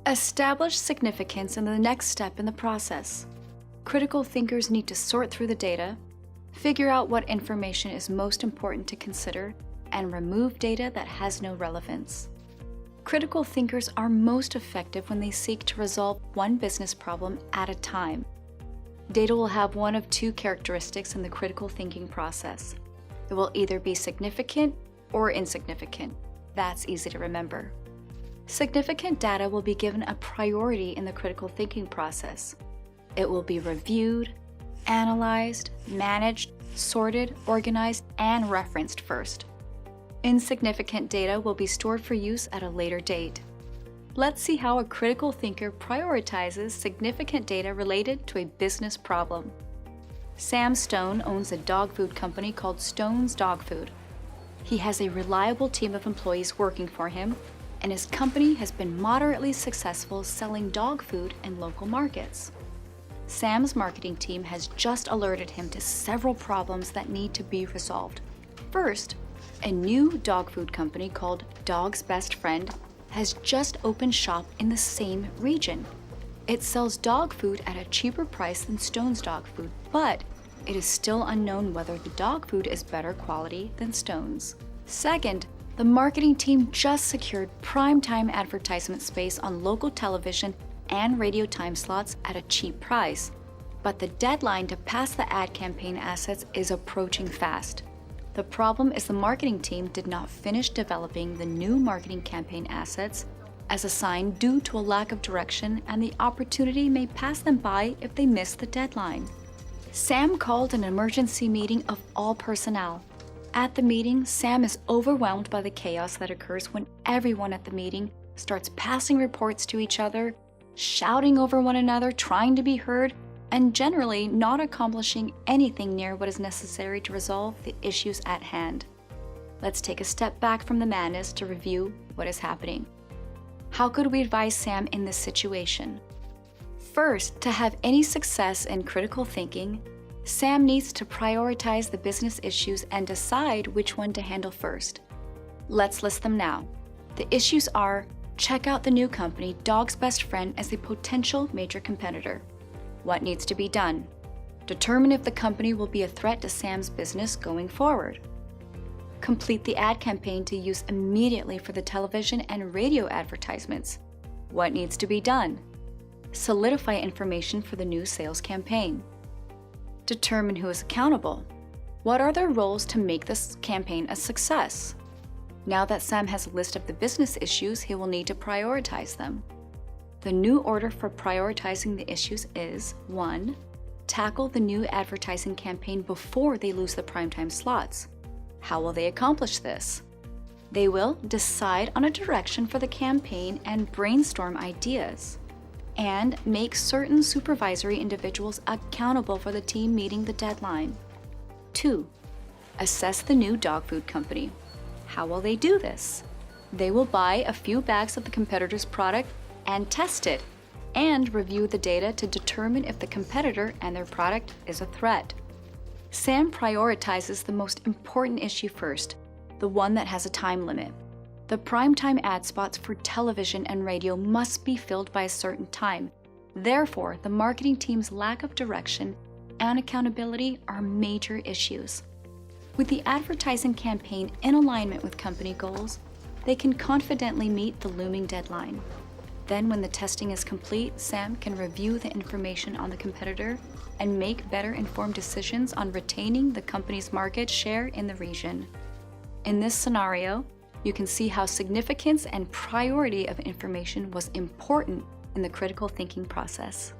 Establish significance in the next step in the process. Critical thinkers need to sort through the data, figure out what information is most important to consider, and remove data that has no relevance. Critical thinkers are most effective when they seek to resolve one business problem at a time. Data will have one of two characteristics in the critical thinking process. It will either be significant or insignificant. That's easy to remember. Significant data will be given a priority in the critical thinking process. It will be reviewed, analyzed, managed, sorted, organized, and referenced first. Insignificant data will be stored for use at a later date. Let's see how a critical thinker prioritizes significant data related to a business problem. Sam Stone owns a dog food company called Stone's Dog Food. He has a reliable team of employees working for him, and his company has been moderately successful selling dog food in local markets. Sam's marketing team has just alerted him to several problems that need to be resolved. First, a new dog food company called Dog's Best Friend has just opened shop in the same region. It sells dog food at a cheaper price than Stone's dog food, but it is still unknown whether the dog food is better quality than Stone's. Second, the marketing team just secured primetime advertisement space on local television and radio time slots at a cheap price, but the deadline to pass the ad campaign assets is approaching fast. The problem is the marketing team did not finish developing the new marketing campaign assets as assigned due to a lack of direction, and the opportunity may pass them by if they miss the deadline. Sam called an emergency meeting of all personnel. At the meeting, Sam is overwhelmed by the chaos that occurs when everyone at the meeting starts passing reports to each other, shouting over one another, trying to be heard, and generally not accomplishing anything near what is necessary to resolve the issues at hand. Let's take a step back from the madness to review what is happening. How could we advise Sam in this situation? First, to have any success in critical thinking, Sam needs to prioritize the business issues and decide which one to handle first. Let's list them now. The issues are: check out the new company, Dog's Best Friend, as a potential major competitor. What needs to be done? Determine if the company will be a threat to Sam's business going forward. Complete the ad campaign to use immediately for the television and radio advertisements. What needs to be done? Solidify information for the new sales campaign. Determine who is accountable. What are their roles to make this campaign a success? Now that Sam has a list of the business issues, he will need to prioritize them. The new order for prioritizing the issues is: 1. Tackle the new advertising campaign before they lose the primetime slots. How will they accomplish this? They will decide on a direction for the campaign and brainstorm ideas, and make certain supervisory individuals accountable for the team meeting the deadline. 2. Assess the new dog food company. How will they do this? They will buy a few bags of the competitor's product and test it, and review the data to determine if the competitor and their product is a threat. Sam prioritizes the most important issue first, the one that has a time limit. The primetime ad spots for television and radio must be filled by a certain time. Therefore, the marketing team's lack of direction and accountability are major issues. With the advertising campaign in alignment with company goals, they can confidently meet the looming deadline. Then, when the testing is complete, Sam can review the information on the competitor and make better informed decisions on retaining the company's market share in the region. In this scenario, you can see how significance and priority of information was important in the critical thinking process.